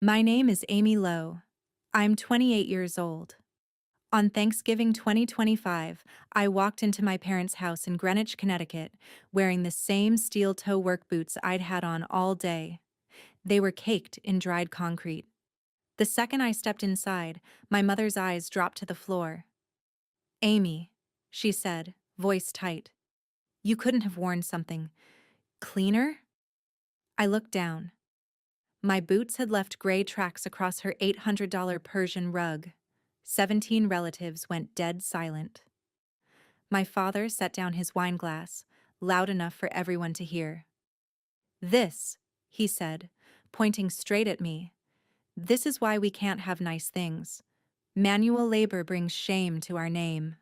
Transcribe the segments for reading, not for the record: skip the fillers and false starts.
My name is Amy Lowe. I'm 28 years old. On Thanksgiving 2025, I walked into my parents' house in Greenwich, Connecticut, wearing the same steel-toe work boots I'd had on all day. They were caked in dried concrete. The second I stepped inside, my mother's eyes dropped to the floor. "Amy," she said, voice tight, "you couldn't have worn something cleaner?" I looked down. My boots had left gray tracks across her $800 Persian rug. 17 relatives went dead silent. My father set down his wine glass, loud enough for everyone to hear. "This," he said, pointing straight at me, "this is why we can't have nice things. Manual labor brings shame to our name."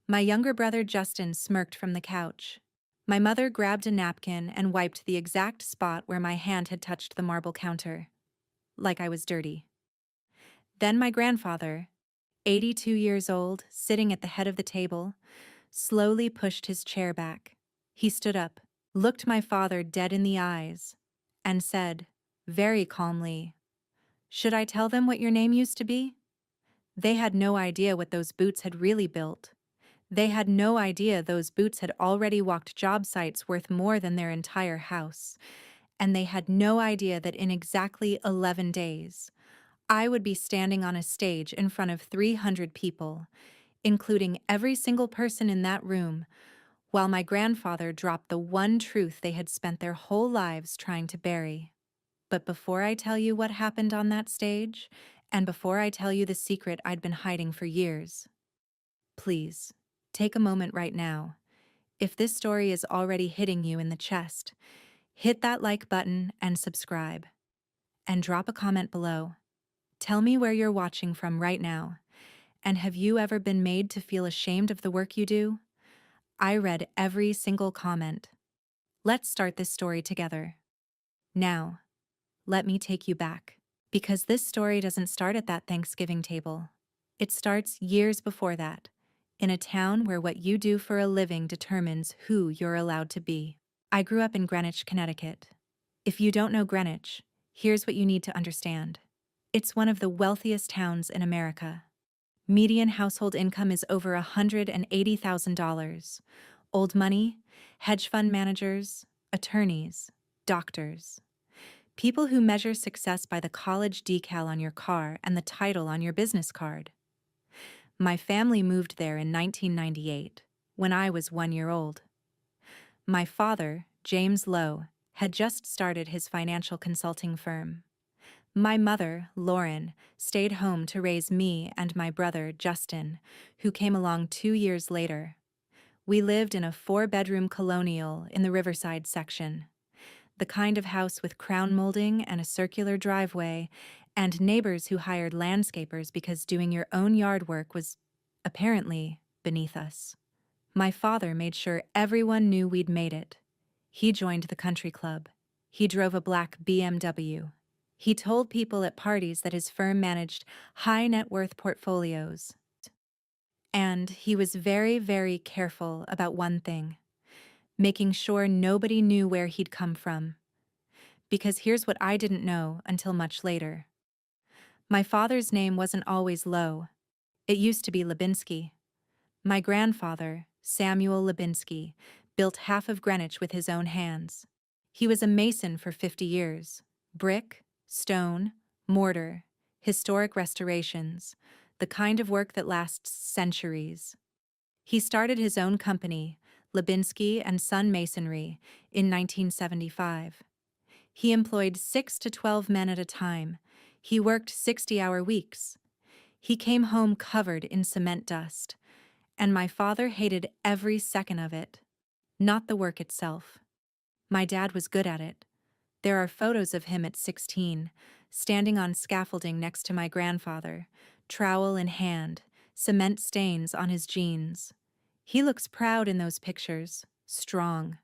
My younger brother Justin smirked from the couch. My mother grabbed a napkin and wiped the exact spot where my hand had touched the marble counter, like I was dirty. Then my grandfather, 82 years old, sitting at the head of the table, slowly pushed his chair back. He stood up, looked my father dead in the eyes, and said, very calmly, "Should I tell them what your name used to be?" They had no idea what those boots had really built. They had no idea those boots had already walked job sites worth more than their entire house. And they had no idea that in exactly 11 days, I would be standing on a stage in front of 300 people, including every single person in that room, while my grandfather dropped the one truth they had spent their whole lives trying to bury. But before I tell you what happened on that stage, and before I tell you the secret I'd been hiding for years, please, take a moment right now. If this story is already hitting you in the chest, hit that like button and subscribe. And drop a comment below. Tell me where you're watching from right now. And have you ever been made to feel ashamed of the work you do? I read every single comment. Let's start this story together. Now, let me take you back. Because this story doesn't start at that Thanksgiving table. It starts years before that, in a town where what you do for a living determines who you're allowed to be. I grew up in Greenwich, Connecticut. If you don't know Greenwich, here's what you need to understand. It's one of the wealthiest towns in America. Median household income is over $180,000. Old money, hedge fund managers, attorneys, doctors. People who measure success by the college decal on your car and the title on your business card. My family moved there in 1998, when I was 1 year old. My father, James Lowe, had just started his financial consulting firm. My mother, Lauren, stayed home to raise me and my brother, Justin, who came along 2 years later. We lived in a 4-bedroom colonial in the Riverside section. The kind of house with crown molding and a circular driveway, and neighbors who hired landscapers because doing your own yard work was, apparently, beneath us. My father made sure everyone knew we'd made it. He joined the country club. He drove a black BMW. He told people at parties that his firm managed high net worth portfolios. And he was very, very careful about one thing: making sure nobody knew where he'd come from. Because here's what I didn't know until much later. My father's name wasn't always Lowe. It used to be Lubinsky. My grandfather, Samuel Lubinsky, built half of Greenwich with his own hands. He was a mason for 50 years. Brick, stone, mortar, historic restorations, the kind of work that lasts centuries. He started his own company, Lubinsky and Son Masonry, in 1975. He employed 6 to 12 men at a time. He worked 60-hour weeks. He came home covered in cement dust, and my father hated every second of it, not the work itself. My dad was good at it. There are photos of him at 16, standing on scaffolding next to my grandfather, trowel in hand, cement stains on his jeans. He looks proud in those pictures, strong.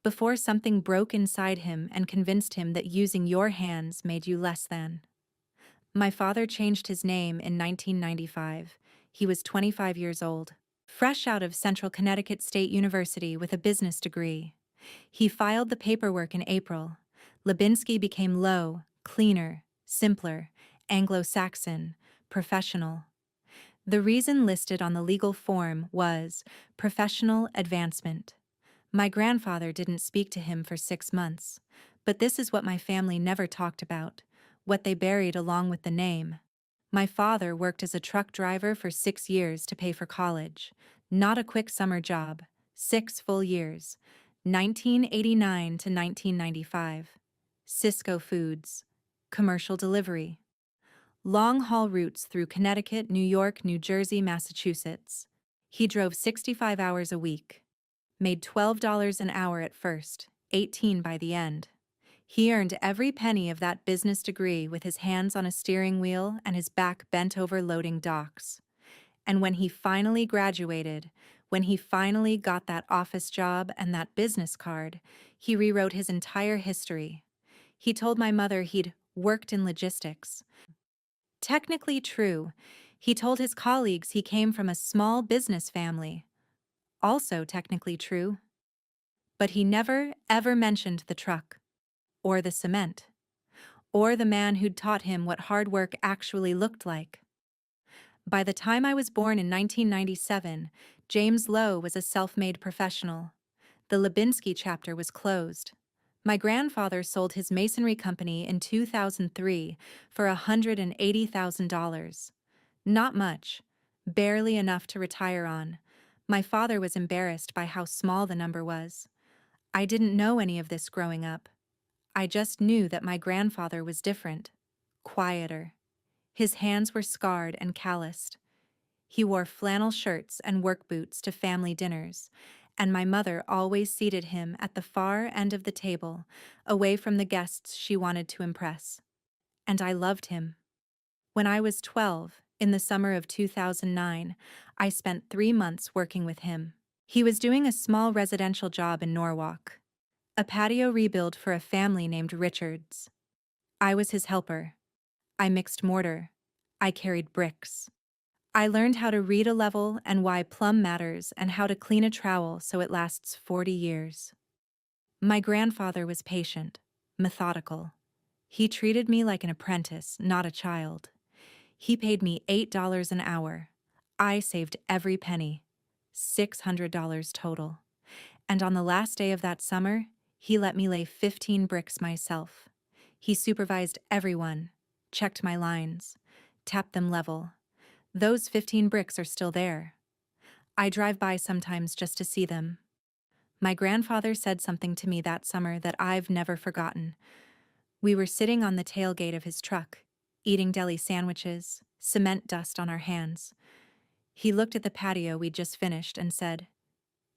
Before something broke inside him and convinced him that using your hands made you less than. My father changed his name in 1995. He was 25 years old, fresh out of Central Connecticut State University with a business degree. He filed the paperwork in April. Lubinsky became Lowe, cleaner, Simpler, Anglo-Saxon, professional. The reason listed on the legal form was professional advancement. My grandfather didn't speak to him for 6 months, but this is what my family never talked about, what they buried along with the name. My father worked as a truck driver for 6 years to pay for college. Not a quick summer job. 6 full years. 1989 to 1995. Cisco Foods. Commercial delivery. Long-haul routes through Connecticut, New York, New Jersey, Massachusetts. He drove 65 hours a week. Made $12 an hour at first, 18 by the end. He earned every penny of that business degree with his hands on a steering wheel and his back bent over loading docks. And when he finally graduated, when he finally got that office job and that business card, he rewrote his entire history. He told my mother he'd worked in logistics. Technically true. He told his colleagues he came from a small business family. Also technically true. But he never, ever mentioned the truck, or the cement, or the man who'd taught him what hard work actually looked like. By the time I was born in 1997, James Lowe was a self-made professional. The Lubinsky chapter was closed. My grandfather sold his masonry company in 2003 for $180,000. Not much, barely enough to retire on. My father was embarrassed by how small the number was. I didn't know any of this growing up. I just knew that my grandfather was different, quieter. His hands were scarred and calloused. He wore flannel shirts and work boots to family dinners, and my mother always seated him at the far end of the table, away from the guests she wanted to impress. And I loved him. When I was 12, in the summer of 2009, I spent 3 months working with him. He was doing a small residential job in Norwalk, a patio rebuild for a family named Richards. I was his helper. I mixed mortar. I carried bricks. I learned how to read a level and why plumb matters and how to clean a trowel so it lasts 40 years. My grandfather was patient, methodical. He treated me like an apprentice, not a child. He paid me $8 an hour. I saved every penny. $600 total. And on the last day of that summer, he let me lay 15 bricks myself. He supervised everyone, checked my lines, tapped them level. Those 15 bricks are still there. I drive by sometimes just to see them. My grandfather said something to me that summer that I've never forgotten. We were sitting on the tailgate of his truck, eating deli sandwiches, cement dust on our hands. He looked at the patio we'd just finished and said,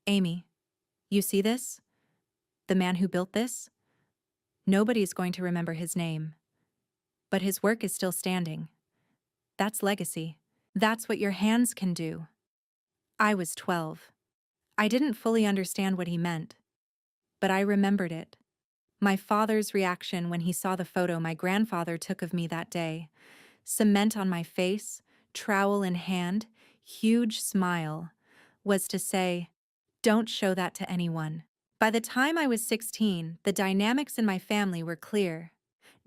"Amy, you see this? The man who built this? Nobody's going to remember his name. But his work is still standing. That's legacy. That's what your hands can do." I was 12. I didn't fully understand what he meant, but I remembered it. My father's reaction when he saw the photo my grandfather took of me that day. Cement on my face, trowel in hand, huge smile, was to say, "Don't show that to anyone." By the time I was 16, the dynamics in my family were clear.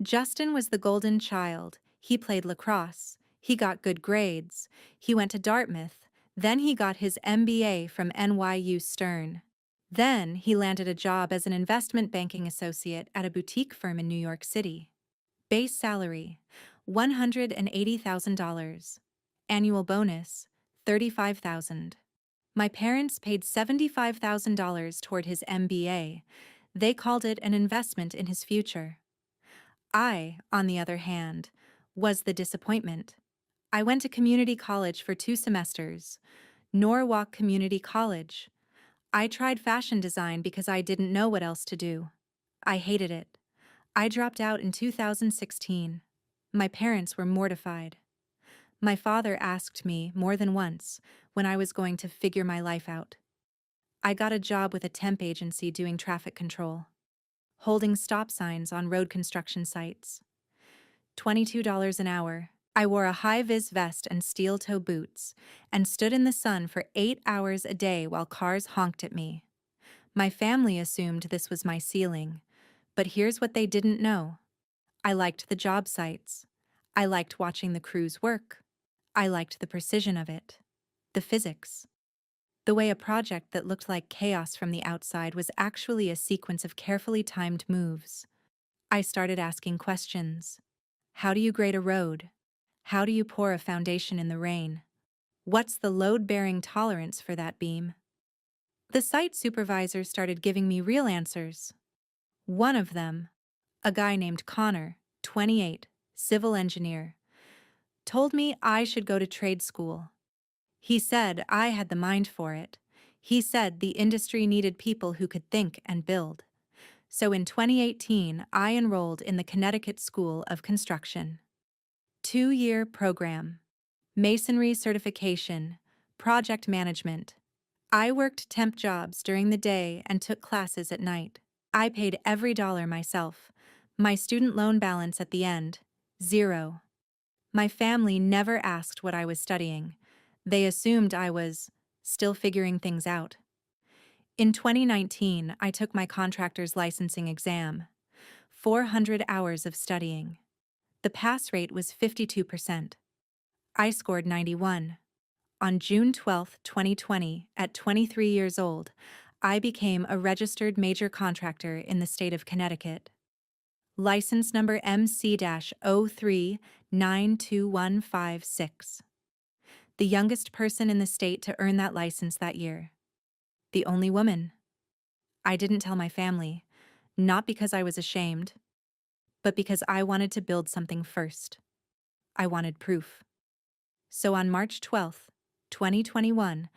Justin was the golden child. He played lacrosse. He got good grades. He went to Dartmouth. Then he got his MBA from NYU Stern. Then he landed a job as an investment banking associate at a boutique firm in New York City. Base salary, $180,000. Annual bonus, $35,000. My parents paid $75,000 toward his MBA. They called it an investment in his future. I, on the other hand, was the disappointment. I went to community college for 2 semesters, Norwalk Community College. I tried fashion design because I didn't know what else to do. I hated it. I dropped out in 2016. My parents were mortified. My father asked me more than once when I was going to figure my life out. I got a job with a temp agency doing traffic control, holding stop signs on road construction sites. $22 an hour. I wore a high-vis vest and steel-toe boots and stood in the sun for 8 hours a day while cars honked at me. My family assumed this was my ceiling, but here's what they didn't know. I liked the job sites. I liked watching the crews work. I liked the precision of it, the physics. The way a project that looked like chaos from the outside was actually a sequence of carefully timed moves. I started asking questions. How do you grade a road? How do you pour a foundation in the rain? What's the load-bearing tolerance for that beam? The site supervisor started giving me real answers. One of them, a guy named Connor, 28, civil engineer, told me I should go to trade school. He said I had the mind for it. He said the industry needed people who could think and build. So in 2018, I enrolled in the Connecticut School of Construction. 2-year program. Masonry certification. Project management. I worked temp jobs during the day and took classes at night. I paid every dollar myself. My student loan balance at the end, 0. My family never asked what I was studying. They assumed I was still figuring things out. In 2019, I took my contractor's licensing exam. 400 hours of studying. The pass rate was 52%. I scored 91. On June 12, 2020, at 23 years old, I became a registered major contractor in the state of Connecticut. License number MC-03-92156. The youngest person in the state to earn that license that year. The only woman. I didn't tell my family, not because I was ashamed, but because I wanted to build something first. I wanted proof. So on March 12, 2021,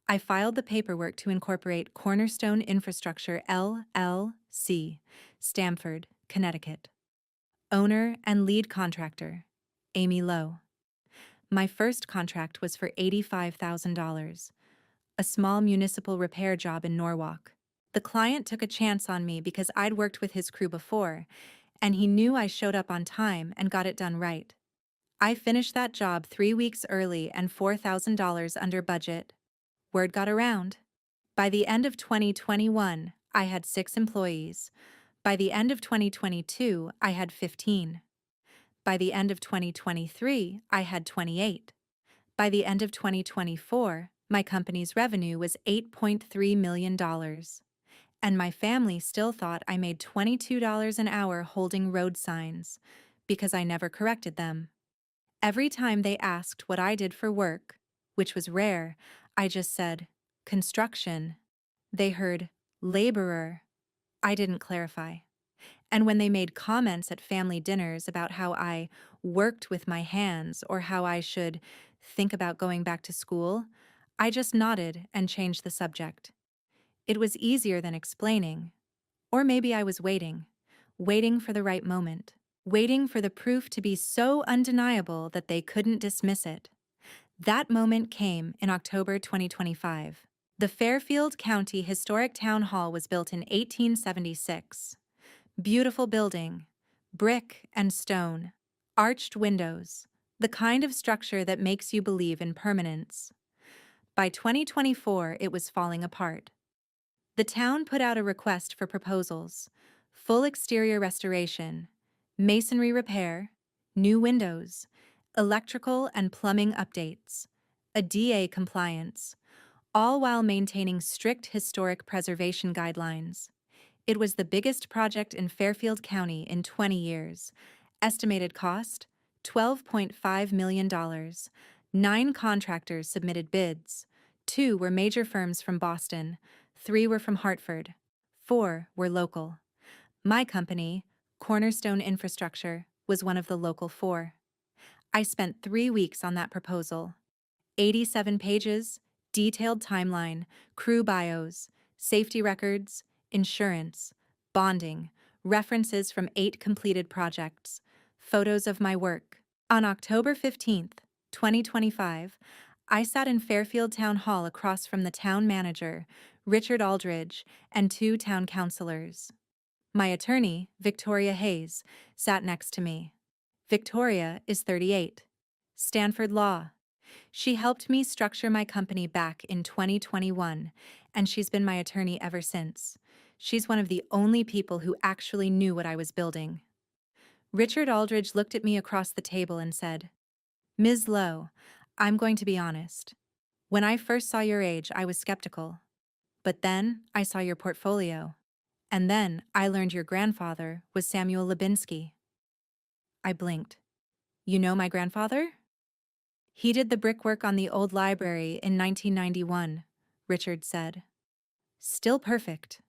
I filed the paperwork to incorporate Cornerstone Infrastructure LLC, Stamford, Connecticut. Owner and lead contractor, Amy Lowe. My first contract was for $85,000, a small municipal repair job in Norwalk. The client took a chance on me because I'd worked with his crew before, and he knew I showed up on time and got it done right. I finished that job 3 weeks early and $4,000 under budget. Word got around. By the end of 2021, I had 6 employees. By the end of 2022, I had 15. By the end of 2023, I had 28. By the end of 2024, my company's revenue was $8.3 million. And my family still thought I made $22 an hour holding road signs, because I never corrected them. Every time they asked what I did for work, which was rare, I just said, construction. They heard, laborer. I didn't clarify. And when they made comments at family dinners about how I worked with my hands or how I should think about going back to school, I just nodded and changed the subject. It was easier than explaining. Or maybe I was waiting for the right moment, waiting for the proof to be so undeniable that they couldn't dismiss it. That moment came in October 2025. The Fairfield County Historic Town Hall was built in 1876. Beautiful building, brick and stone, arched windows, the kind of structure that makes you believe in permanence. By 2024, it was falling apart. The town put out a request for proposals: full exterior restoration, masonry repair, new windows, electrical and plumbing updates, a DA compliance, all while maintaining strict historic preservation guidelines. It was the biggest project in Fairfield County in 20 years. Estimated cost, $12.5 million. 9 contractors submitted bids. 2 were major firms from Boston. 3 were from Hartford. 4 were local. My company, Cornerstone Infrastructure, was one of the local 4. I spent 3 weeks on that proposal. 87 pages, detailed timeline, crew bios, safety records, insurance, bonding, references from 8 completed projects, photos of my work. On October 15, 2025, I sat in Fairfield Town Hall across from the town manager, Richard Aldridge, and 2 town councilors. My attorney, Victoria Hayes, sat next to me. Victoria is 38. Stanford Law. She helped me structure my company back in 2021, and she's been my attorney ever since. She's one of the only people who actually knew what I was building. Richard Aldridge looked at me across the table and said, "Ms. Lowe, I'm going to be honest. When I first saw your age, I was skeptical. But then I saw your portfolio. And then I learned your grandfather was Samuel Lubinsky." I blinked. "You know my grandfather?" "He did the brickwork on the old library in 1991, Richard said. "Still perfect.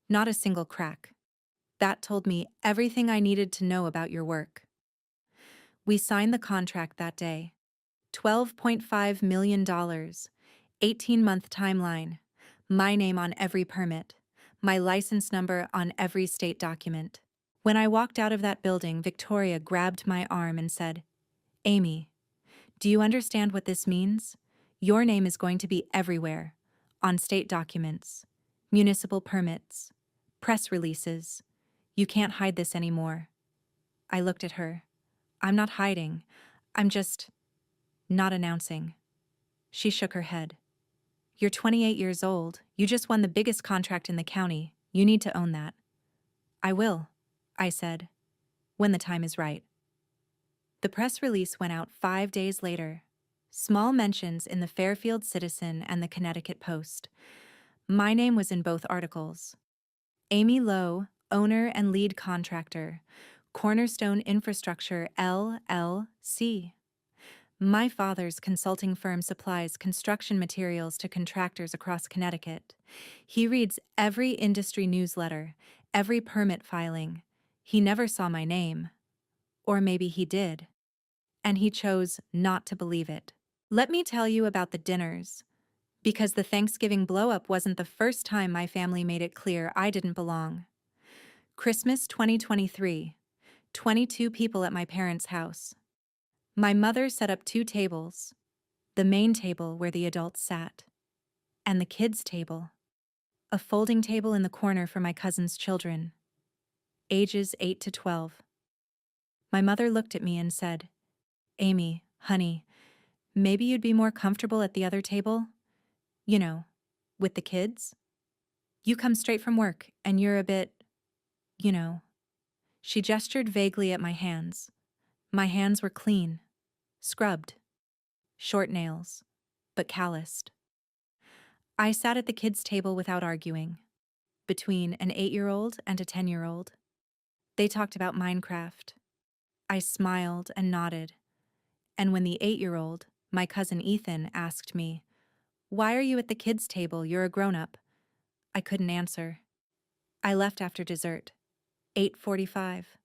Not a single crack." That told me everything I needed to know about your work. We signed the contract that day. $12.5 million, 18-month timeline, my name on every permit, my license number on every state document. When I walked out of that building, Victoria grabbed my arm and said, "Amy, do you understand what this means? Your name is going to be everywhere, on state documents, municipal permits, press releases. You can't hide this anymore." I looked at her. "I'm not hiding. I'm just not announcing." She shook her head. "You're 28 years old. You just won the biggest contract in the county. You need to own that." "I will," I said, "when the time is right." The press release went out 5 days later. Small mentions in the Fairfield Citizen and the Connecticut Post. My name was in both articles. Amy Lowe, owner and lead contractor, Cornerstone Infrastructure, LLC. My father's consulting firm supplies construction materials to contractors across Connecticut. He reads every industry newsletter, every permit filing. He never saw my name. Or maybe he did. And he chose not to believe it. Let me tell you about the dinners. Because the Thanksgiving blow-up wasn't the first time my family made it clear I didn't belong. Christmas 2023. 22 people at my parents' house. My mother set up 2 tables. The main table where the adults sat. And the kids' table. A folding table in the corner for my cousin's children. Ages 8 to 12. My mother looked at me and said, "Amy, honey, maybe you'd be more comfortable at the other table? You know, with the kids? You come straight from work, and you're a bit, you know." She gestured vaguely at my hands. My hands were clean, scrubbed, short nails, but calloused. I sat at the kids' table without arguing, between an 8-year-old and a 10-year-old. They talked about Minecraft. I smiled and nodded, and when the 8-year-old, my cousin Ethan, asked me, "Why are you at the kids' table? You're a grown-up." I couldn't answer. I left after dessert. 8:45.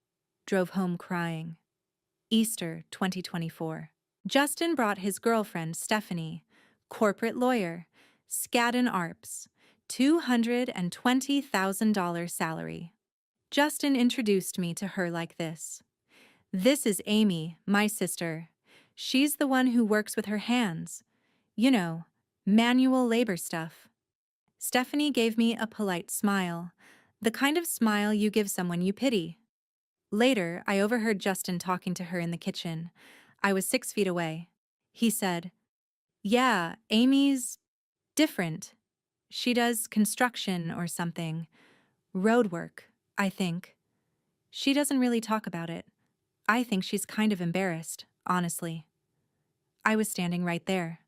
Drove home crying. Easter 2024. Justin brought his girlfriend, Stephanie, corporate lawyer, Skadden Arps, $220,000 salary. Justin introduced me to her like this. "This is Amy, my sister. She's the one who works with her hands. You know, manual labor stuff." Stephanie gave me a polite smile, the kind of smile you give someone you pity. Later, I overheard Justin talking to her in the kitchen. I was 6 feet away. He said, "Yeah, Amy's different. She does construction or something. Road work, I think. She doesn't really talk about it. I think she's kind of embarrassed, honestly." I was standing right there.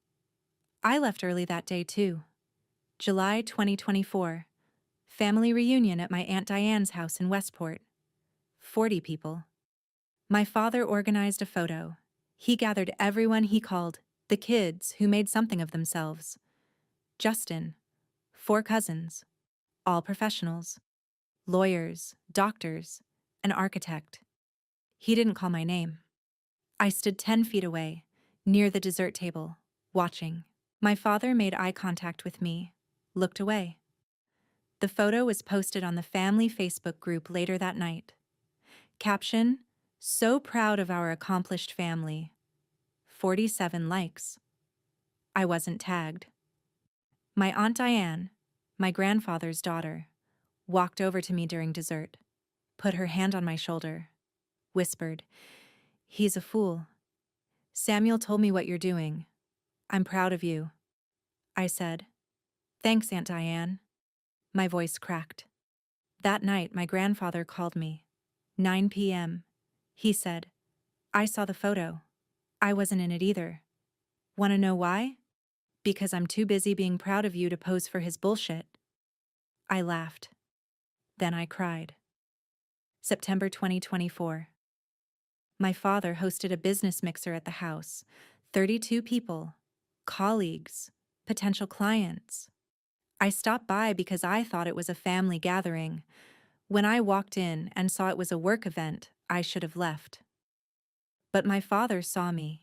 I left early that day, too. July 2024. Family reunion at my Aunt Diane's house in Westport. 40 people. My father organized a photo. He gathered everyone he called the kids who made something of themselves. Justin, 4 cousins, all professionals, lawyers, doctors, an architect. He didn't call my name. I stood 10 feet away, near the dessert table, watching. My father made eye contact with me, looked away. The photo was posted on the family Facebook group later that night. Caption, "So proud of our accomplished family." 47 likes. I wasn't tagged. My Aunt Diane, my grandfather's daughter, walked over to me during dessert, put her hand on my shoulder, whispered, "He's a fool. Samuel told me what you're doing. I'm proud of you." I said, "Thanks, Aunt Diane." My voice cracked. That night, my grandfather called me. 9 p.m. He said, I saw the photo. I wasn't in it either. Wanna know why? Because I'm too busy being proud of you to pose for his bullshit. I laughed. Then I cried. September 2024. My father hosted a business mixer at the house. 32 people, colleagues, potential clients. I stopped by because I thought it was a family gathering. When I walked in and saw it was a work event, I should have left. But my father saw me.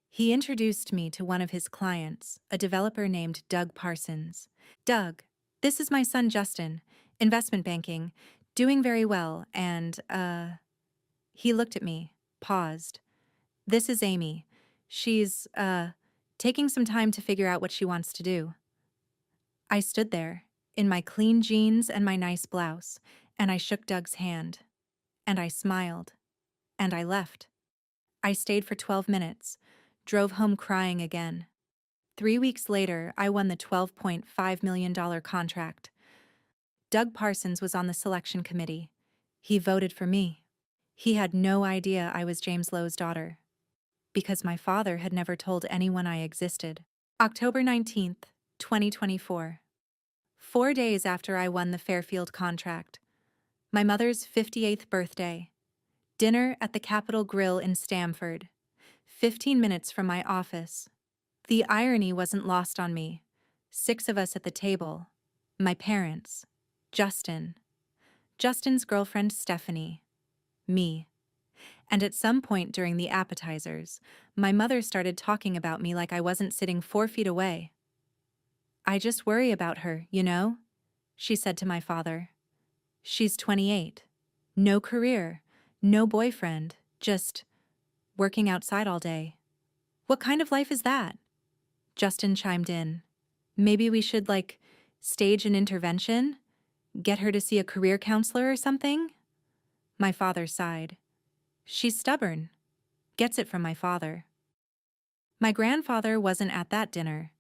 He introduced me to one of his clients, a developer named Doug Parsons. Doug, this is my son Justin, investment banking, doing very well, and, He looked at me, paused. This is Amy. She's, taking some time to figure out what she wants to do. I stood there, in my clean jeans and my nice blouse, and I shook Doug's hand. And I smiled. And I left. I stayed for 12 minutes, drove home crying again. 3 weeks later, I won the $12.5 million contract. Doug Parsons was on the selection committee. He voted for me. He had no idea I was James Lowe's daughter, because my father had never told anyone I existed. October 19th, 2024. 4 days after I won the Fairfield contract. My mother's 58th birthday. Dinner at the Capitol Grill in Stamford. 15 minutes from my office. The irony wasn't lost on me. 6 of us at the table. My parents. Justin. Justin's girlfriend Stephanie. Me. And at some point during the appetizers, my mother started talking about me like I wasn't sitting 4 feet away. I just worry about her, you know? She said to my father. She's 28. No career. No boyfriend. Just working outside all day. What kind of life is that? Justin chimed in. Maybe we should, stage an intervention? Get her to see a career counselor or something? My father sighed. She's stubborn. Gets it from my father. My grandfather wasn't at that dinner.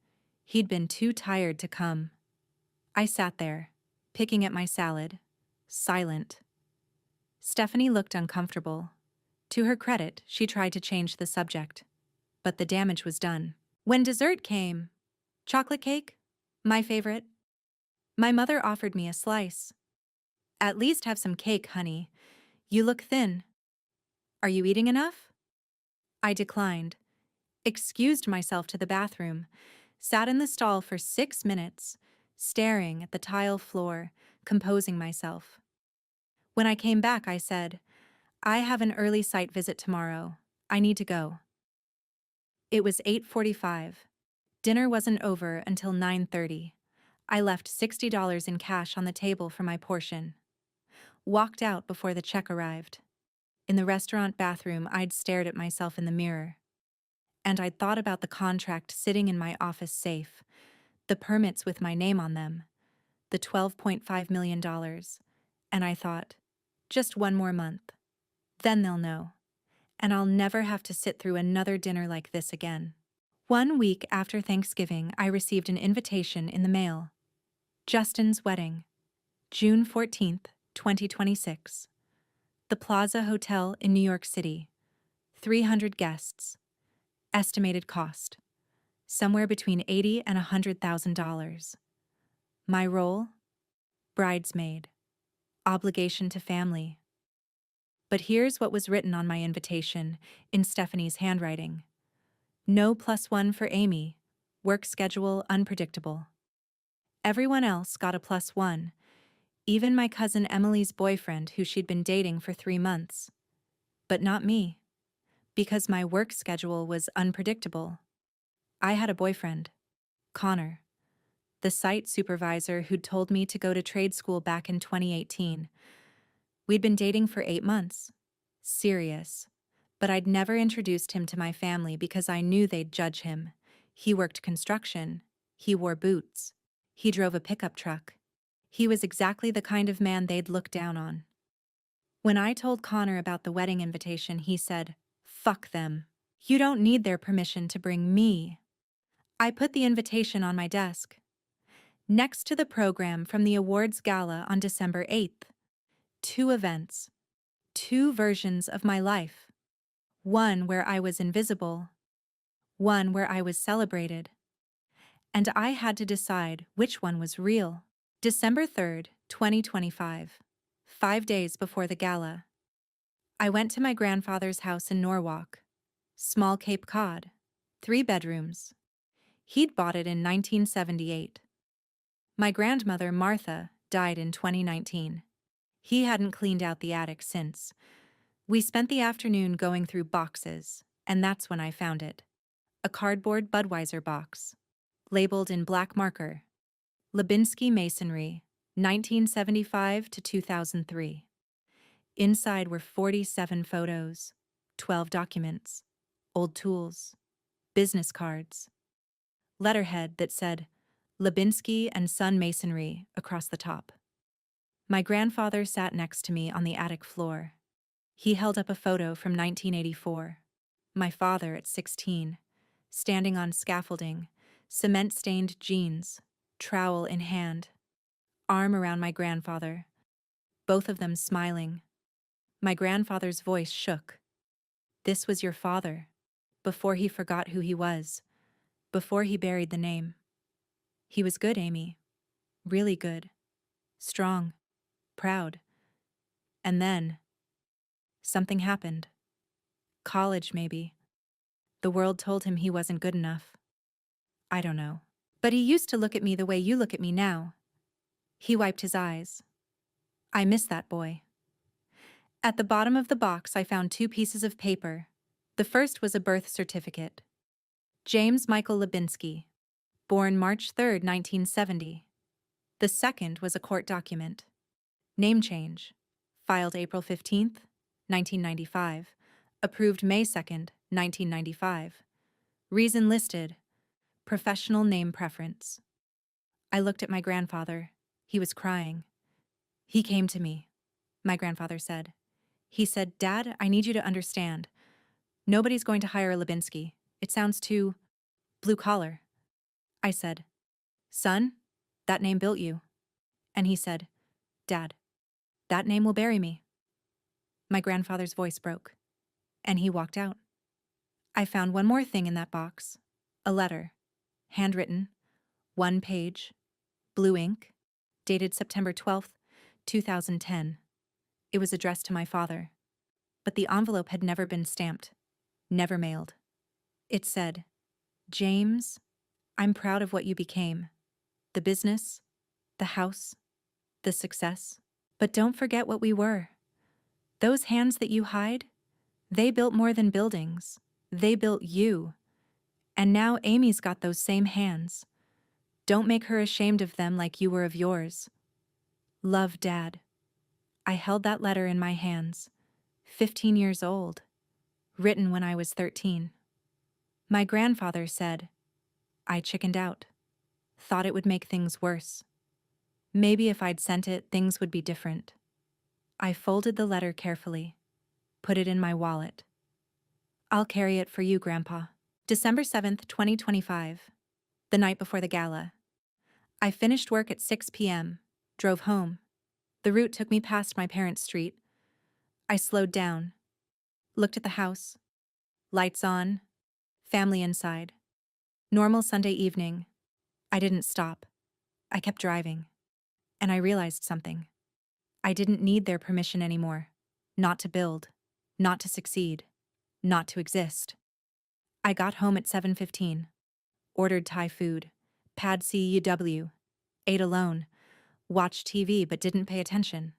He'd been too tired to come. I sat there, picking at my salad, silent. Stephanie looked uncomfortable. To her credit, she tried to change the subject. But the damage was done. When dessert came, chocolate cake, my favorite, my mother offered me a slice. At least have some cake, honey. You look thin. Are you eating enough? I declined, excused myself to the bathroom, sat in the stall for 6 minutes, staring at the tile floor, composing myself. When I came back, I said, I have an early site visit tomorrow. I need to go. It was 8:45. Dinner wasn't over until 9:30. I left $60 in cash on the table for my portion. Walked out before the check arrived. In the restaurant bathroom, I'd stared at myself in the mirror. And I'd thought about the contract sitting in my office safe, the permits with my name on them, the $12.5 million. And I thought, just one more month. Then they'll know. And I'll never have to sit through another dinner like this again. 1 week after Thanksgiving, I received an invitation in the mail. Justin's wedding, June 14th, 2026. The Plaza Hotel in New York City. 300 guests. Estimated cost, somewhere between $80,000 and $100,000. My role? Bridesmaid. Obligation to family. But here's what was written on my invitation, in Stephanie's handwriting. No +1 for Amy. Work schedule unpredictable. Everyone else got a +1, even my cousin Emily's boyfriend who she'd been dating for 3 months. But not me, because my work schedule was unpredictable. I had a boyfriend, Connor, the site supervisor who'd told me to go to trade school back in 2018. We'd been dating for 8 months. Serious. But I'd never introduced him to my family because I knew they'd judge him. He worked construction. He wore boots. He drove a pickup truck. He was exactly the kind of man they'd look down on. When I told Connor about the wedding invitation, he said, "Fuck them. You don't need their permission to bring me." I put the invitation on my desk, next to the program from the awards gala on December 8th. 2 events. Two versions of my life. One where I was invisible, one where I was celebrated. And I had to decide which one was real. December 3rd, 2025. 5 days before the gala. I went to my grandfather's house in Norwalk. Small Cape Cod. 3 bedrooms. He'd bought it in 1978. My grandmother, Martha, died in 2019. He hadn't cleaned out the attic since. We spent the afternoon going through boxes, and that's when I found it. A cardboard Budweiser box, labeled in black marker, Lubinsky Masonry, 1975 to 2003. Inside were 47 photos, 12 documents, old tools, business cards, letterhead that said Lubinsky and Son Masonry across the top. My grandfather sat next to me on the attic floor. He held up a photo from 1984. My father at 16, standing on scaffolding, cement-stained jeans, trowel in hand, arm around my grandfather, both of them smiling. My grandfather's voice shook. This was your father, before he forgot who he was, before he buried the name. He was good, Amy. Really good. Strong. Proud. And then, something happened. College, maybe. The world told him he wasn't good enough. I don't know. But he used to look at me the way you look at me now. He wiped his eyes. I miss that boy. At the bottom of the box, I found 2 pieces of paper. The first was a birth certificate. James Michael Lubinsky, born March 3rd, 1970. The second was a court document. Name change. Filed April 15th, 1995. Approved May 2nd, 1995. Reason listed. Professional name preference. I looked at my grandfather. He was crying. He came to me. My grandfather said. He said, Dad, I need you to understand. Nobody's going to hire a Lubinsky. It sounds too blue collar. I said, Son, that name built you. And he said, Dad, that name will bury me. My grandfather's voice broke, and he walked out. I found one more thing in that box. A letter, handwritten, 1 page, blue ink, dated September 12th, 2010. It was addressed to my father, but the envelope had never been stamped, never mailed. It said, James, I'm proud of what you became. The business, the house, the success. But don't forget what we were. Those hands that you hide, they built more than buildings. They built you. And now Amy's got those same hands. Don't make her ashamed of them like you were of yours. Love, Dad. I held that letter in my hands, 15 years old, written when I was 13. My grandfather said, I chickened out, thought it would make things worse. Maybe if I'd sent it, things would be different. I folded the letter carefully, put it in my wallet. I'll carry it for you, Grandpa. December 7th, 2025, the night before the gala. I finished work at 6 p.m., drove home. The route took me past my parents' street. I slowed down, looked at the house. Lights on, family inside. Normal Sunday evening. I didn't stop. I kept driving. And I realized something. I didn't need their permission anymore. Not to build, not to succeed, not to exist. I got home at 7:15, ordered Thai food, pad see ew, ate alone, watched TV but didn't pay attention.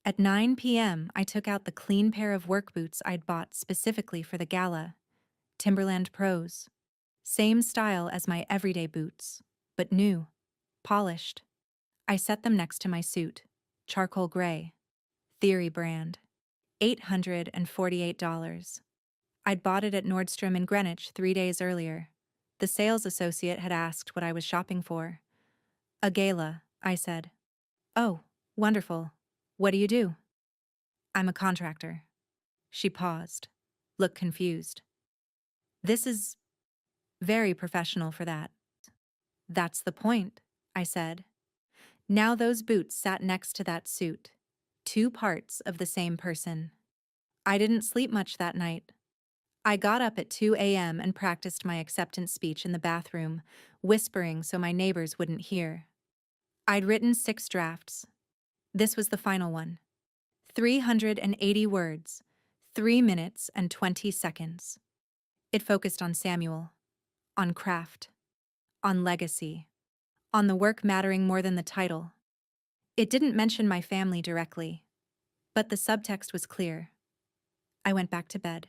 At 9 p.m., I took out the clean pair of work boots I'd bought specifically for the gala, Timberland Pros. Same style as my everyday boots, but new, polished. I set them next to my suit, charcoal gray, Theory brand, $848. I'd bought it at Nordstrom in Greenwich 3 days earlier. The sales associate had asked what I was shopping for. A gala, I said. Oh, wonderful. What do you do? I'm a contractor. She paused, looked confused. This is very professional for that. That's the point, I said. Now those boots sat next to that suit, 2 parts of the same person. I didn't sleep much that night. I got up at 2 a.m. and practiced my acceptance speech in the bathroom, whispering so my neighbors wouldn't hear. I'd written 6 drafts. This was the final one. 380 words, 3 minutes and 20 seconds. It focused on Samuel, on craft, on legacy, on the work mattering more than the title. It didn't mention my family directly, but the subtext was clear. I went back to bed.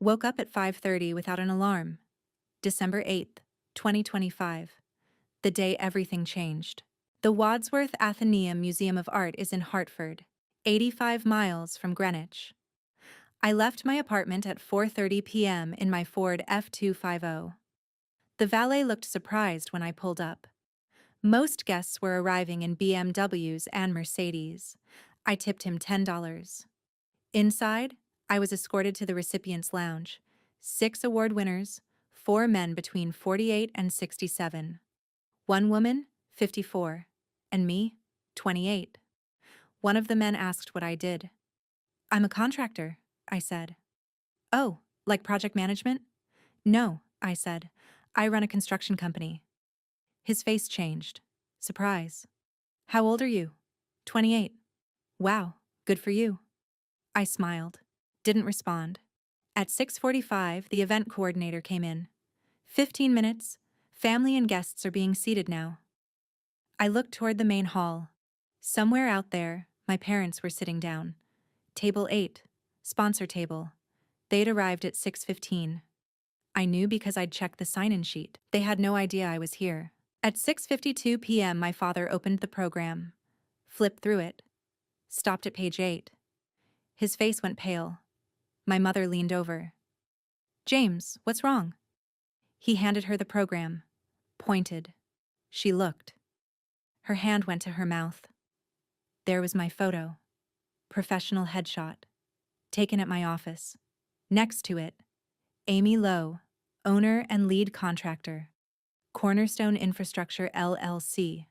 Woke up at 5:30 without an alarm. December 8th, 2025. The day everything changed. The Wadsworth Atheneum Museum of Art is in Hartford, 85 miles from Greenwich. I left my apartment at 4:30 p.m. in my Ford F250. The valet looked surprised when I pulled up. Most guests were arriving in BMWs and Mercedes. I tipped him $10. Inside, I was escorted to the recipients' lounge. 6 award winners, 4 men between 48 and 67. 1 woman, 54, and me, 28. One of the men asked what I did. "I'm a contractor," I said. "Oh, like project management?" "No," I said. "I run a construction company." His face changed. Surprise. "How old are you?" 28. "Wow, good for you." I smiled. Didn't respond. At 6:45, the event coordinator came in. 15 minutes. Family and guests are being seated now. I looked toward the main hall. Somewhere out there, my parents were sitting down. Table 8, sponsor table. They'd arrived at 6:15. I knew because I'd checked the sign-in sheet. They had no idea I was here. At 6:52 p.m., my father opened the program, flipped through it, stopped at page 8. His face went pale. My mother leaned over. "James, what's wrong?" He handed her the program, pointed. She looked. Her hand went to her mouth. There was my photo. Professional headshot. Taken at my office. Next to it, Amy Lowe, owner and lead contractor. Cornerstone Infrastructure LLC.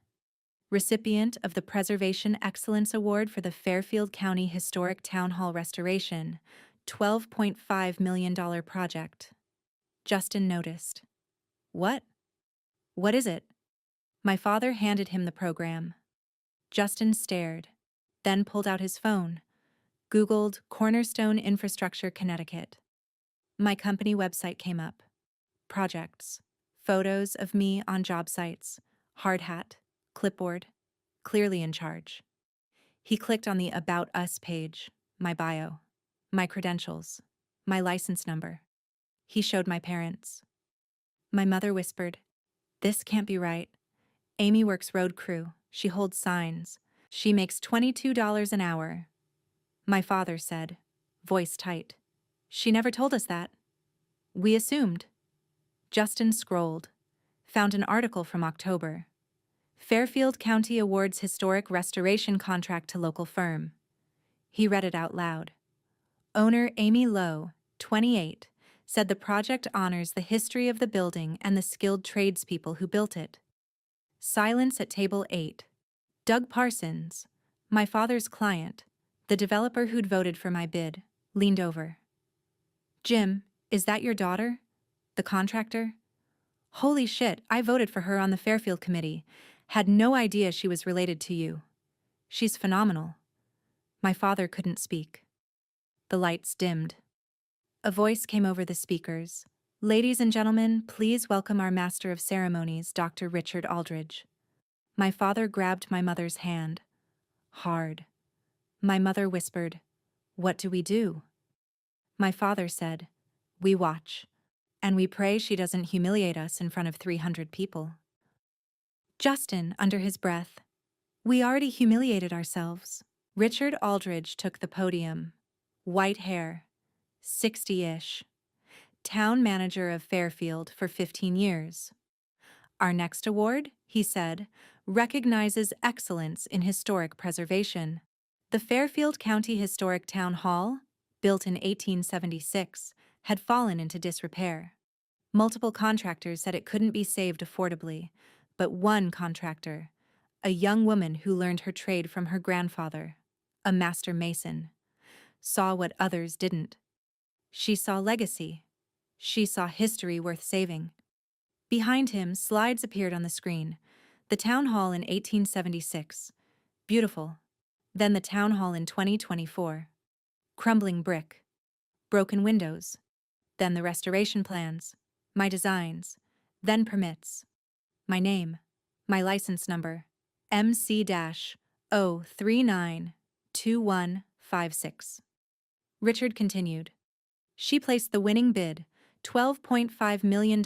Recipient of the Preservation Excellence Award for the Fairfield County Historic Town Hall Restoration, $12.5 million project. Justin noticed. "What? What is it?" My father handed him the program. Justin stared, then pulled out his phone, Googled Cornerstone Infrastructure Connecticut. My company website came up. Projects. Photos of me on job sites. Hard hat. Clipboard. Clearly in charge. He clicked on the About Us page, my bio, my credentials, my license number. He showed my parents. My mother whispered, "This can't be right. Amy works road crew. She holds signs. She makes $22 an hour." My father said, voice tight, "She never told us that. We assumed." Justin scrolled, found an article from October. Fairfield County awards historic restoration contract to local firm. He read it out loud. Owner Amy Lowe, 28, said the project honors the history of the building and the skilled tradespeople who built it. Silence at table 8. Doug Parsons, my father's client, the developer who'd voted for my bid, leaned over. "Jim, is that your daughter? The contractor?" "Holy shit, I voted for her on the Fairfield committee. Had no idea she was related to you. She's phenomenal." My father couldn't speak. The lights dimmed. A voice came over the speakers. "Ladies and gentlemen, please welcome our Master of Ceremonies, Dr. Richard Aldridge." My father grabbed my mother's hand. Hard. My mother whispered, "What do we do?" My father said, "We watch. And we pray she doesn't humiliate us in front of 300 people." Justin, under his breath, "We already humiliated ourselves." Richard Aldridge took the podium. White hair, 60-ish. Town manager of Fairfield for 15 years. "Our next award," he said, "recognizes excellence in historic preservation. The Fairfield County Historic Town Hall, built in 1876, had fallen into disrepair. Multiple contractors said it couldn't be saved affordably, but one contractor, a young woman who learned her trade from her grandfather, a master mason, saw what others didn't. She saw legacy. She saw history worth saving. Behind him, slides appeared on the screen. The town hall in 1876. Beautiful. Then the town hall in 2024. Crumbling brick. Broken windows. Then the restoration plans. My designs. Then permits. My name. My license number. MC-0392156. Richard continued. She placed the winning bid, $12.5 million,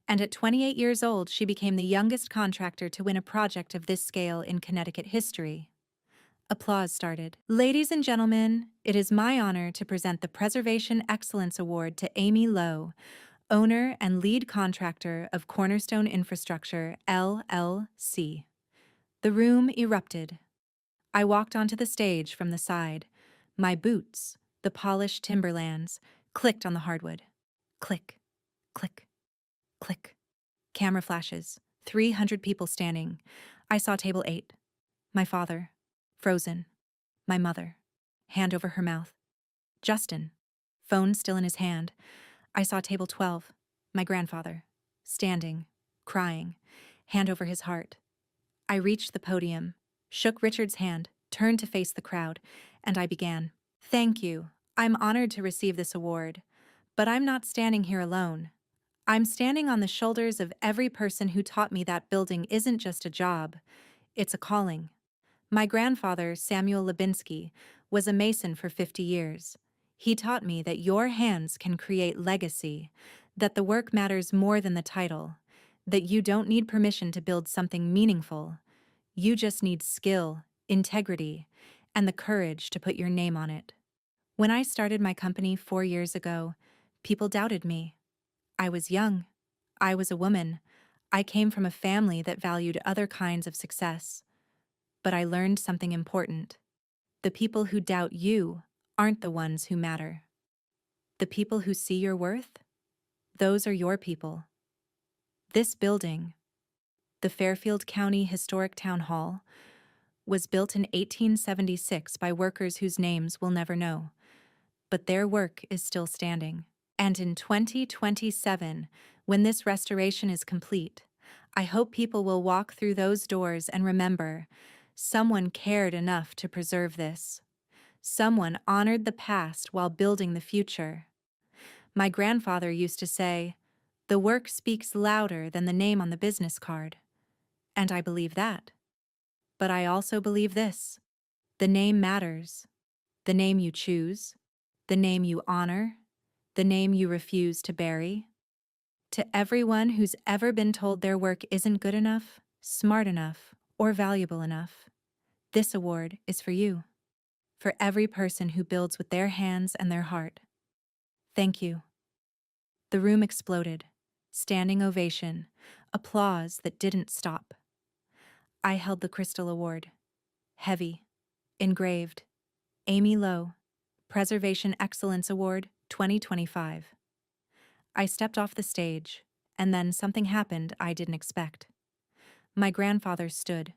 and at 28 years old she became the youngest contractor to win a project of this scale in Connecticut history. Applause started. Ladies and gentlemen, it is my honor to present the Preservation Excellence Award to Amy Lowe, owner and lead contractor of Cornerstone Infrastructure, LLC. The room erupted. I walked onto the stage from the side. My boots, the polished timberlands, clicked on the hardwood. Click, click, click. Camera flashes. 300 people standing. I saw table 8. My father. Frozen. My mother. Hand over her mouth. Justin. Phone still in his hand. I saw table 12. My grandfather. Standing. Crying. Hand over his heart. I reached the podium, shook Richard's hand, turned to face the crowd, and I began. Thank you. I'm honored to receive this award. But I'm not standing here alone. I'm standing on the shoulders of every person who taught me that building isn't just a job, it's a calling. My grandfather, Samuel Lubinsky, was a mason for 50 years. He taught me that your hands can create legacy, that the work matters more than the title, that you don't need permission to build something meaningful. You just need skill, integrity, and the courage to put your name on it. When I started my company 4 years ago, people doubted me. I was young. I was a woman. I came from a family that valued other kinds of success. But I learned something important. The people who doubt you aren't the ones who matter. The people who see your worth, those are your people. This building, the Fairfield County Historic Town Hall, was built in 1876 by workers whose names we'll never know. But their work is still standing. And in 2027, when this restoration is complete, I hope people will walk through those doors and remember, someone cared enough to preserve this. Someone honored the past while building the future. My grandfather used to say, the work speaks louder than the name on the business card. And I believe that. But I also believe this. The name matters. The name you choose. The name you honor. The name you refuse to bury. To everyone who's ever been told their work isn't good enough, smart enough, or valuable enough, this award is for you. For every person who builds with their hands and their heart. Thank you. The room exploded. Standing ovation. Applause that didn't stop. I held the crystal award. Heavy. Engraved. Amy Lowe. Preservation Excellence Award 2025. I stepped off the stage, and then something happened I didn't expect. My grandfather stood,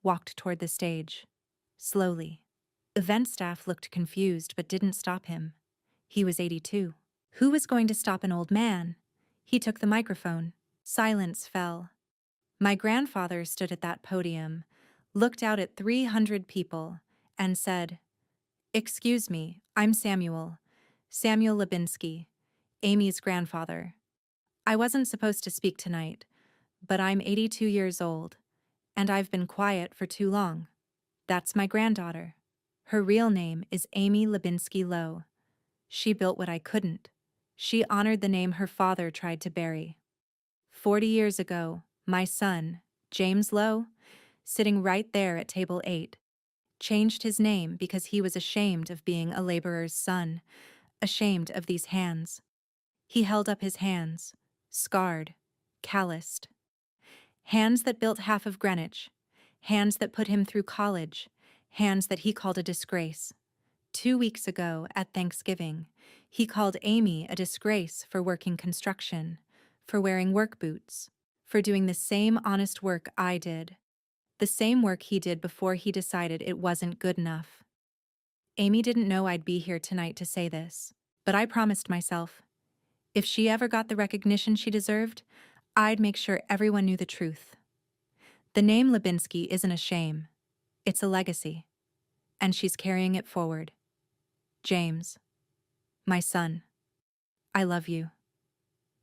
walked toward the stage. Slowly. Event staff looked confused but didn't stop him. He was 82. Who was going to stop an old man? He took the microphone. Silence fell. My grandfather stood at that podium, looked out at 300 people, and said, "Excuse me, I'm Samuel Lubinsky, Amy's grandfather. I wasn't supposed to speak tonight, but I'm 82 years old, and I've been quiet for too long. That's my granddaughter. Her real name is Amy Lubinsky Lowe. She built what I couldn't. She honored the name her father tried to bury. 40 years ago, my son, James Lowe, sitting right there at table 8, changed his name because he was ashamed of being a laborer's son, ashamed of these hands. He held up his hands, scarred, calloused. Hands that built half of Greenwich, hands that put him through college, hands that he called a disgrace. 2 weeks ago, at Thanksgiving, he called Amy a disgrace for working construction, for wearing work boots, for doing the same honest work I did, the same work he did before he decided it wasn't good enough. Amy didn't know I'd be here tonight to say this, but I promised myself, if she ever got the recognition she deserved, I'd make sure everyone knew the truth. The name Lubinsky isn't a shame. It's a legacy. And she's carrying it forward. James, my son, I love you.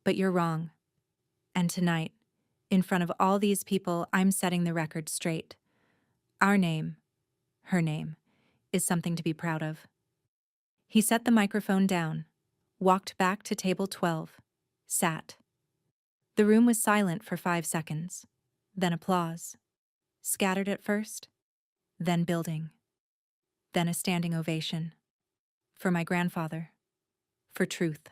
But you're wrong. And tonight, in front of all these people, I'm setting the record straight. Our name, her name, is something to be proud of. He set the microphone down, walked back to table 12, sat. The room was silent for 5 seconds. Then applause. Scattered at first, then building. Then a standing ovation. For my grandfather. For truth.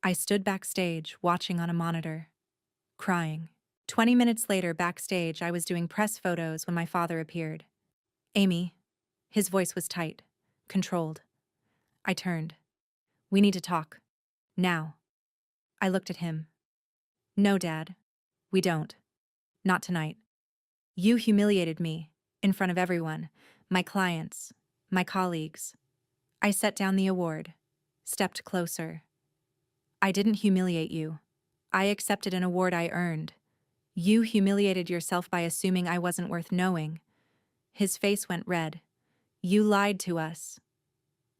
I stood backstage, watching on a monitor. Crying. 20 minutes later, backstage, I was doing press photos when my father appeared. Amy. His voice was tight, controlled. I turned. We need to talk. Now. I looked at him. No, Dad. We don't. Not tonight. You humiliated me, in front of everyone, my clients, my colleagues. I set down the award, stepped closer. I didn't humiliate you. I accepted an award I earned. You humiliated yourself by assuming I wasn't worth knowing. His face went red. You lied to us.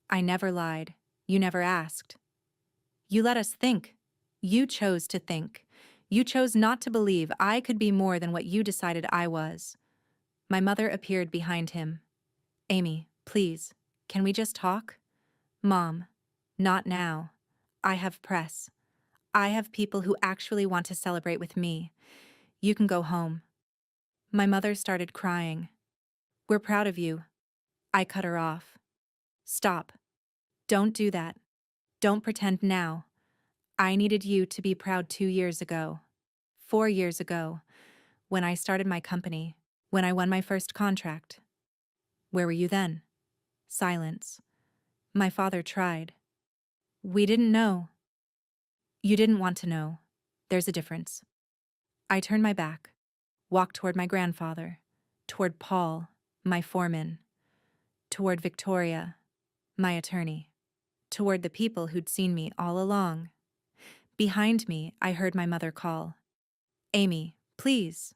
I never lied. You never asked. You let us think. You chose to think. You chose not to believe I could be more than what you decided I was. My mother appeared behind him. Amy, please, can we just talk? Mom, not now. I have press. I have people who actually want to celebrate with me. You can go home. My mother started crying. We're proud of you. I cut her off. Stop. Don't do that. Don't pretend now. I needed you to be proud 2 years ago. 4 years ago. When I started my company. When I won my first contract. Where were you then? Silence. My father tried. We didn't know. You didn't want to know. There's a difference. I turned my back, walked toward my grandfather, toward Paul, my foreman, toward Victoria, my attorney, toward the people who'd seen me all along. Behind me, I heard my mother call, Amy, please.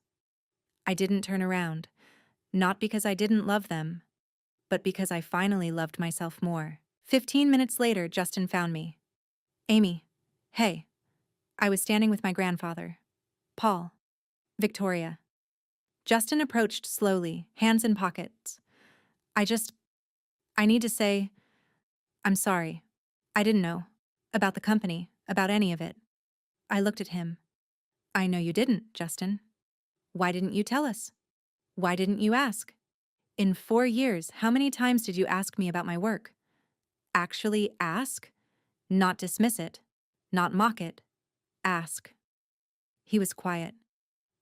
I didn't turn around, not because I didn't love them, but because I finally loved myself more. 15 minutes later, Justin found me. Amy, hey. I was standing with my grandfather, Paul, Victoria. Justin approached slowly, hands in pockets. I need to say, I'm sorry. I didn't know. About the company, about any of it. I looked at him. I know you didn't, Justin. Why didn't you tell us? Why didn't you ask? In 4 years, how many times did you ask me about my work? Actually ask? Not dismiss it. Not mock it. Ask. He was quiet.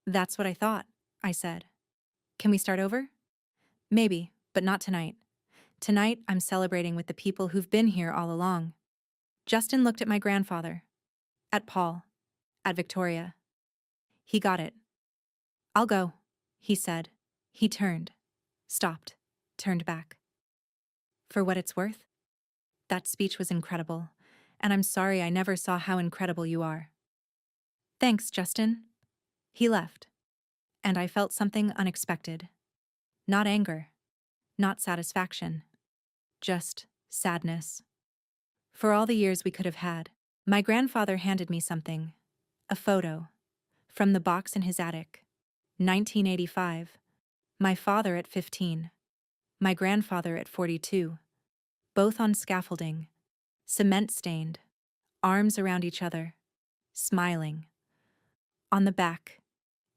That's what I thought, I said. Can we start over? Maybe, but not tonight. Tonight, I'm celebrating with the people who've been here all along. Justin looked at my grandfather, at Paul, at Victoria. He got it. I'll go, he said. He turned, stopped, turned back. For what it's worth? That speech was incredible, and I'm sorry I never saw how incredible you are. Thanks, Justin. He left, and I felt something unexpected. Not anger, not satisfaction, just sadness. For all the years we could have had, my grandfather handed me something, a photo, from the box in his attic. 1985. My father at 15. My grandfather at 42. Both on scaffolding, cement-stained, arms around each other, smiling. On the back,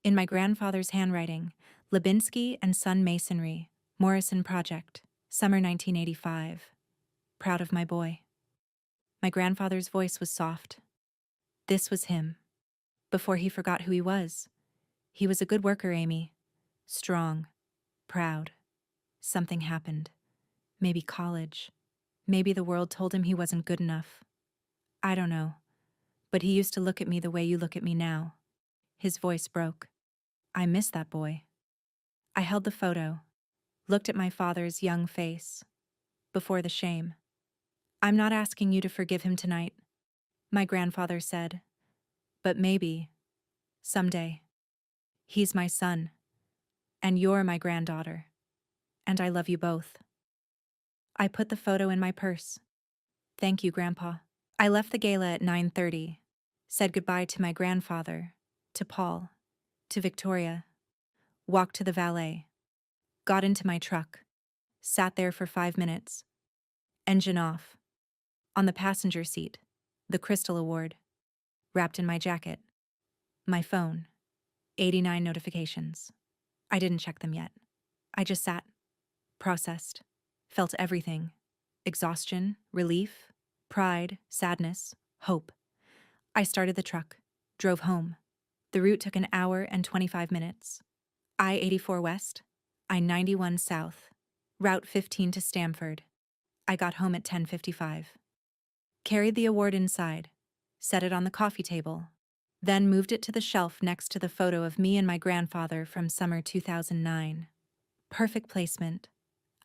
in my grandfather's handwriting, Lubinsky and Son Masonry, Morrison Project, summer 1985. Proud of my boy. My grandfather's voice was soft. This was him. Before he forgot who he was. He was a good worker, Amy. Strong. Proud. Something happened. Maybe college. Maybe the world told him he wasn't good enough. I don't know. But he used to look at me the way you look at me now. His voice broke. I miss that boy. I held the photo, looked at my father's young face. before the shame. I'm not asking you to forgive him tonight, my grandfather said, but maybe, someday. He's my son, and you're my granddaughter, and I love you both. I put the photo in my purse. Thank you, Grandpa. I left the gala at 9:30, said goodbye to my grandfather, to Paul, to Victoria, walked to the valet, got into my truck, sat there for 5 minutes, engine off. On the passenger seat, the Crystal Award, wrapped in my jacket, my phone, 89 notifications. I didn't check them yet. I just sat, processed, felt everything: exhaustion, relief, pride, sadness, hope. I started the truck, drove home. The route took an hour and 25 minutes. I-84 West, I-91 South, Route 15 to Stamford. I got home at 10:55. Carried the award inside, set it on the coffee table, then moved it to the shelf next to the photo of me and my grandfather from summer 2009. Perfect placement.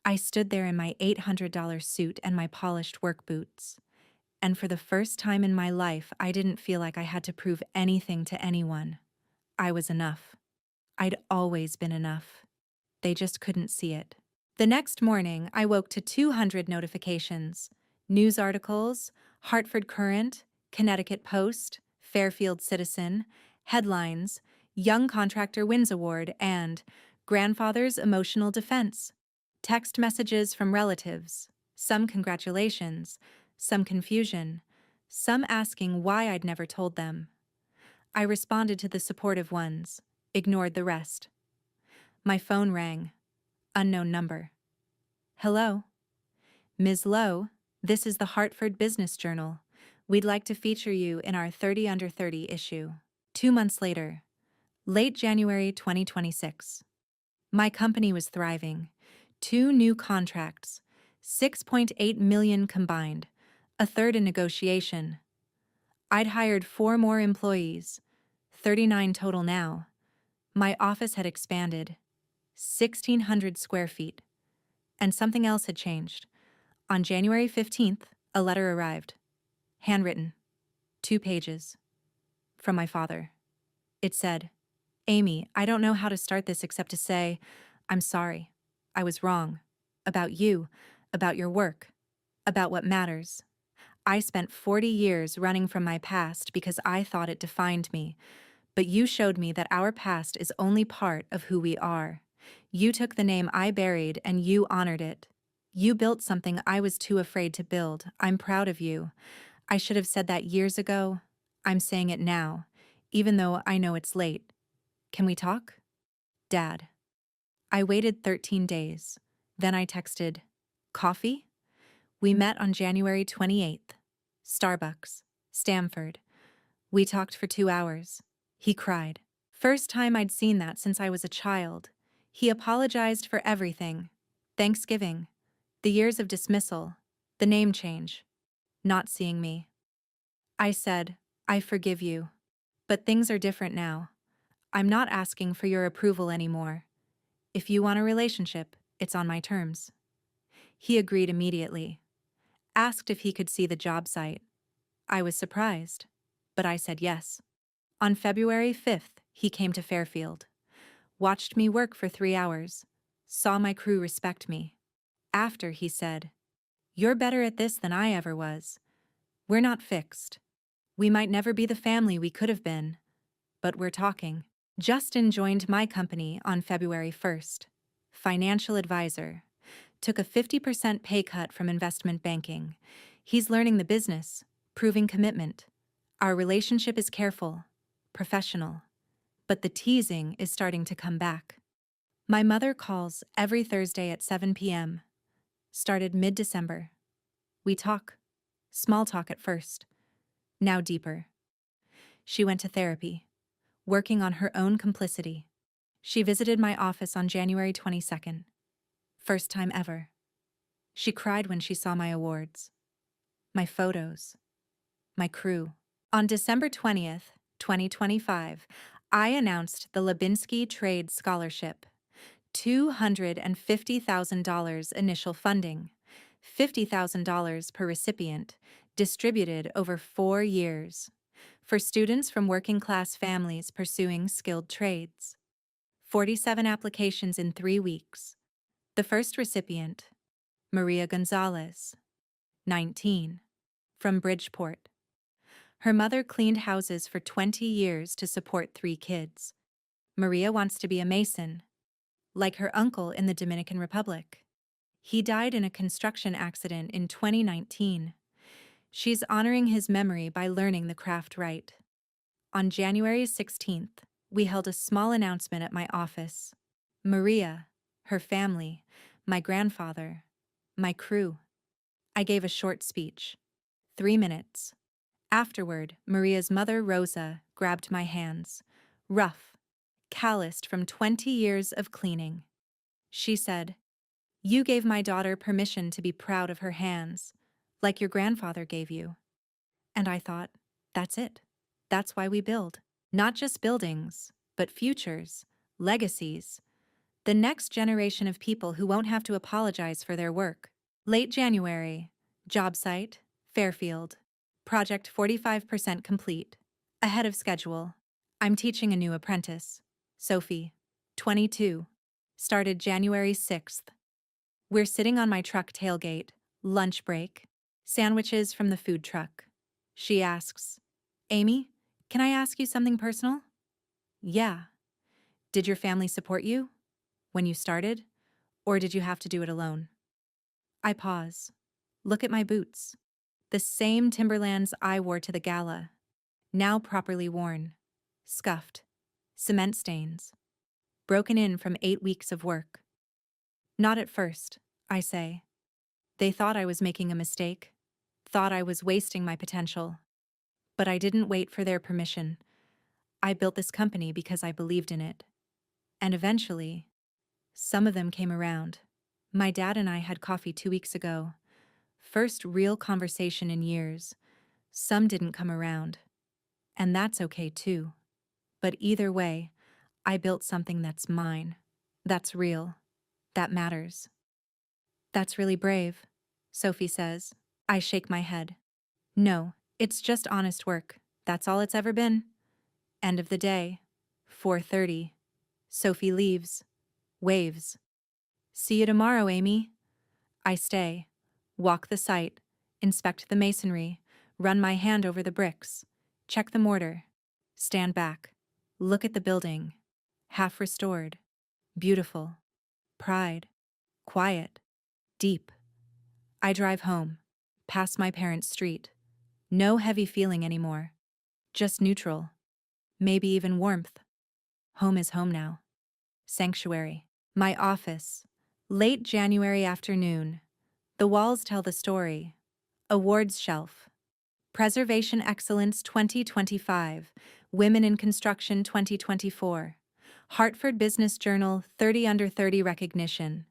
I stood there in my $800 suit and my polished work boots. And for the first time in my life, I didn't feel like I had to prove anything to anyone. I was enough. I'd always been enough. They just couldn't see it. The next morning, I woke to 200 notifications: news articles, Hartford Courant, Connecticut Post, Fairfield Citizen, headlines, Young Contractor Wins Award, and Grandfather's Emotional Defense. Text messages from relatives, some congratulations, some confusion, some asking why I'd never told them. I responded to the supportive ones, ignored the rest. My phone rang. Unknown number. Hello? Ms. Lowe, this is the Hartford Business Journal. We'd like to feature you in our 30 Under 30 issue. 2 months later, late January 2026. My company was thriving. 2 new contracts, $6.8 million combined, a third in negotiation. I'd hired 4 more employees, 39 total now. My office had expanded, 1,600 square feet. And something else had changed. On January 15th, a letter arrived. Handwritten. 2 pages. From my father. It said, "Amy, I don't know how to start this except to say, I'm sorry. I was wrong. About you. About your work. About what matters. I spent 40 years running from my past because I thought it defined me. But you showed me that our past is only part of who we are. You took the name I buried and you honored it. You built something I was too afraid to build. I'm proud of you. I should have said that years ago. I'm saying it now, even though I know it's late. Can we talk? Dad." I waited 13 days. Then I texted, "Coffee?" We met on January 28th. Starbucks, Stamford. We talked for 2 hours. He cried. First time I'd seen that since I was a child. He apologized for everything. Thanksgiving, the years of dismissal, the name change, not seeing me. I said, "I forgive you. But things are different now. I'm not asking for your approval anymore. If you want a relationship, it's on my terms." He agreed immediately. Asked if he could see the job site. I was surprised, but I said yes. On February 5th, he came to Fairfield. Watched me work for 3 hours. Saw my crew respect me. After, he said, "You're better at this than I ever was. We're not fixed. We might never be the family we could have been, but we're talking." Justin joined my company on February 1st. Financial advisor. Took a 50% pay cut from investment banking. He's learning the business, proving commitment. Our relationship is careful, professional, but the teasing is starting to come back. My mother calls every Thursday at 7 p.m. Started mid-December. We talk. Small talk at first. Now deeper. She went to therapy, working on her own complicity. She visited my office on January 22nd. First time ever. She cried when she saw my awards, my photos, my crew. On December 20th, 2025, I announced the Lubinsky Trade Scholarship. $250,000 initial funding, $50,000 per recipient, distributed over 4 years. For students from working-class families pursuing skilled trades. 47 applications in 3 weeks. The first recipient, Maria Gonzalez, 19, from Bridgeport. Her mother cleaned houses for 20 years to support 3 kids. Maria wants to be a mason, like her uncle in the Dominican Republic. He died in a construction accident in 2019. She's honoring his memory by learning the craft right. On January 16th, we held a small announcement at my office. Maria, her family, my grandfather, my crew. I gave a short speech. 3 minutes. Afterward, Maria's mother, Rosa, grabbed my hands. Rough, calloused from 20 years of cleaning. She said, "You gave my daughter permission to be proud of her hands, like your grandfather gave you." And I thought, that's it. That's why we build. Not just buildings, but futures, legacies. The next generation of people who won't have to apologize for their work. Late January. Job site, Fairfield. Project 45% complete. Ahead of schedule. I'm teaching a new apprentice. Sophie, 22. Started January 6th. We're sitting on my truck tailgate, lunch break, sandwiches from the food truck. She asks, "Amy, can I ask you something personal?" "Yeah." "Did your family support you when you started, or did you have to do it alone?" I pause. Look at my boots. The same Timberlands I wore to the gala, now properly worn, scuffed, cement stains, broken in from 8 weeks of work. Not at first, I say. They thought I was making a mistake, thought I was wasting my potential. But I didn't wait for their permission. I built this company because I believed in it. And eventually, some of them came around. My dad and I had coffee 2 weeks ago. First real conversation in years. Some didn't come around. And that's okay too. But either way, I built something that's mine, that's real, that matters. That's really brave, Sophie says. I shake my head. No, it's just honest work. That's all it's ever been. End of the day. 4:30. Sophie leaves. Waves. "See you tomorrow, Amy." I stay. Walk the site. Inspect the masonry. Run my hand over the bricks. Check the mortar. Stand back. Look at the building. Half restored. Beautiful. Pride. Quiet. Deep. I drive home. Past my parents' street. No heavy feeling anymore. Just neutral. Maybe even warmth. Home is home now. Sanctuary. My office. Late January afternoon. The walls tell the story. Awards shelf. Preservation Excellence 2025. Women in Construction 2024. Hartford Business Journal 30 Under 30 recognition.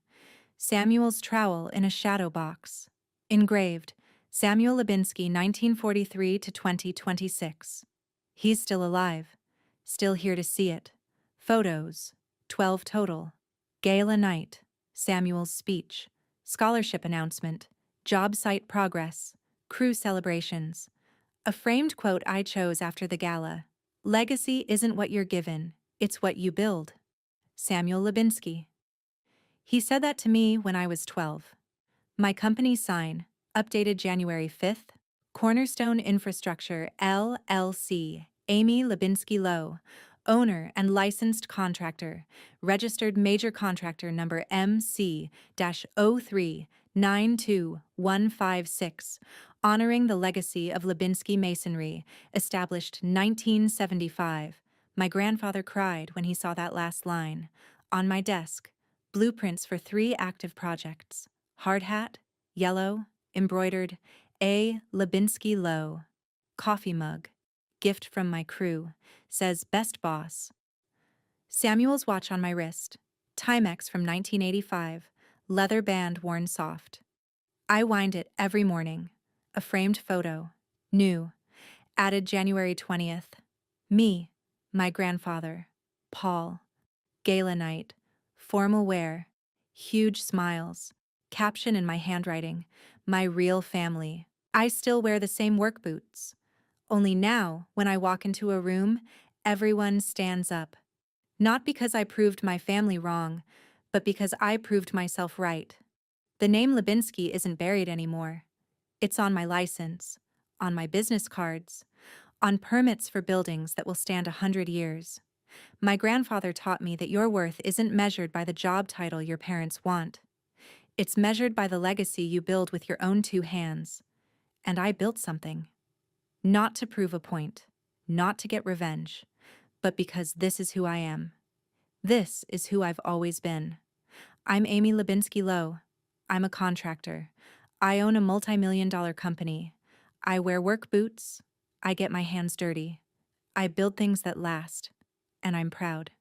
Samuel's trowel in a shadow box. Engraved, Samuel Lubinsky 1943 to 2026. He's still alive. Still here to see it. Photos, 12 total. Gala night, Samuel's speech, scholarship announcement, job site progress, crew celebrations. A framed quote I chose after the gala. "Legacy isn't what you're given, it's what you build." Samuel Lubinsky. He said that to me when I was 12. My company sign, updated January 5th, Cornerstone Infrastructure, LLC, Amy Lubinsky Lowe, owner and licensed contractor, registered major contractor number MC-0392156, honoring the legacy of Lubinsky Masonry, established 1975. My grandfather cried when he saw that last line. On my desk, blueprints for 3 active projects. Hard hat, yellow, embroidered, A. Lubinsky Lowe. Coffee mug, gift from my crew, says Best Boss. Samuel's watch on my wrist, Timex from 1985, leather band worn soft. I wind it every morning. A framed photo, new, added January 20th. Me, my grandfather, Paul. Gala night, formal wear, huge smiles, Caption in my handwriting, my real family. I still wear the same work boots. Only now, when I walk into a room, everyone stands up. Not because I proved my family wrong, but because I proved myself right. The name Lubinsky isn't buried anymore. It's on my license, on my business cards, on permits for buildings that will stand 100 years. My grandfather taught me that your worth isn't measured by the job title your parents want. It's measured by the legacy you build with your own 2 hands. And I built something. Not to prove a point, not to get revenge, but because this is who I am. This is who I've always been. I'm Amy Lubinsky Lowe. I'm a contractor. I own a multi-million-dollar company. I wear work boots. I get my hands dirty. I build things that last. And I'm proud.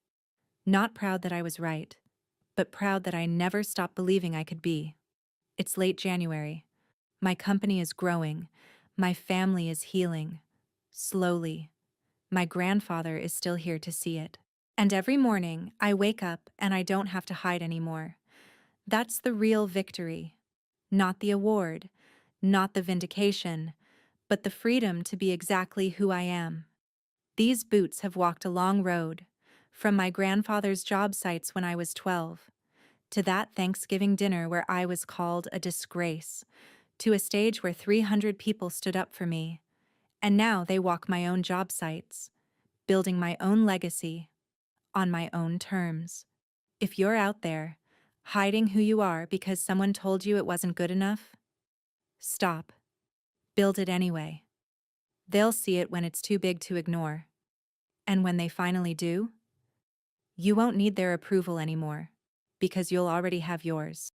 Not proud that I was right, but proud that I never stopped believing I could be. It's late January. My company is growing. My family is healing. Slowly. My grandfather is still here to see it. And every morning, I wake up and I don't have to hide anymore. That's the real victory. Not the award, not the vindication, but the freedom to be exactly who I am. These boots have walked a long road, from my grandfather's job sites when I was 12, to that Thanksgiving dinner where I was called a disgrace, to a stage where 300 people stood up for me, and now they walk my own job sites, building my own legacy, on my own terms. If you're out there, hiding who you are because someone told you it wasn't good enough, stop. Build it anyway. They'll see it when it's too big to ignore. And when they finally do, you won't need their approval anymore, because you'll already have yours.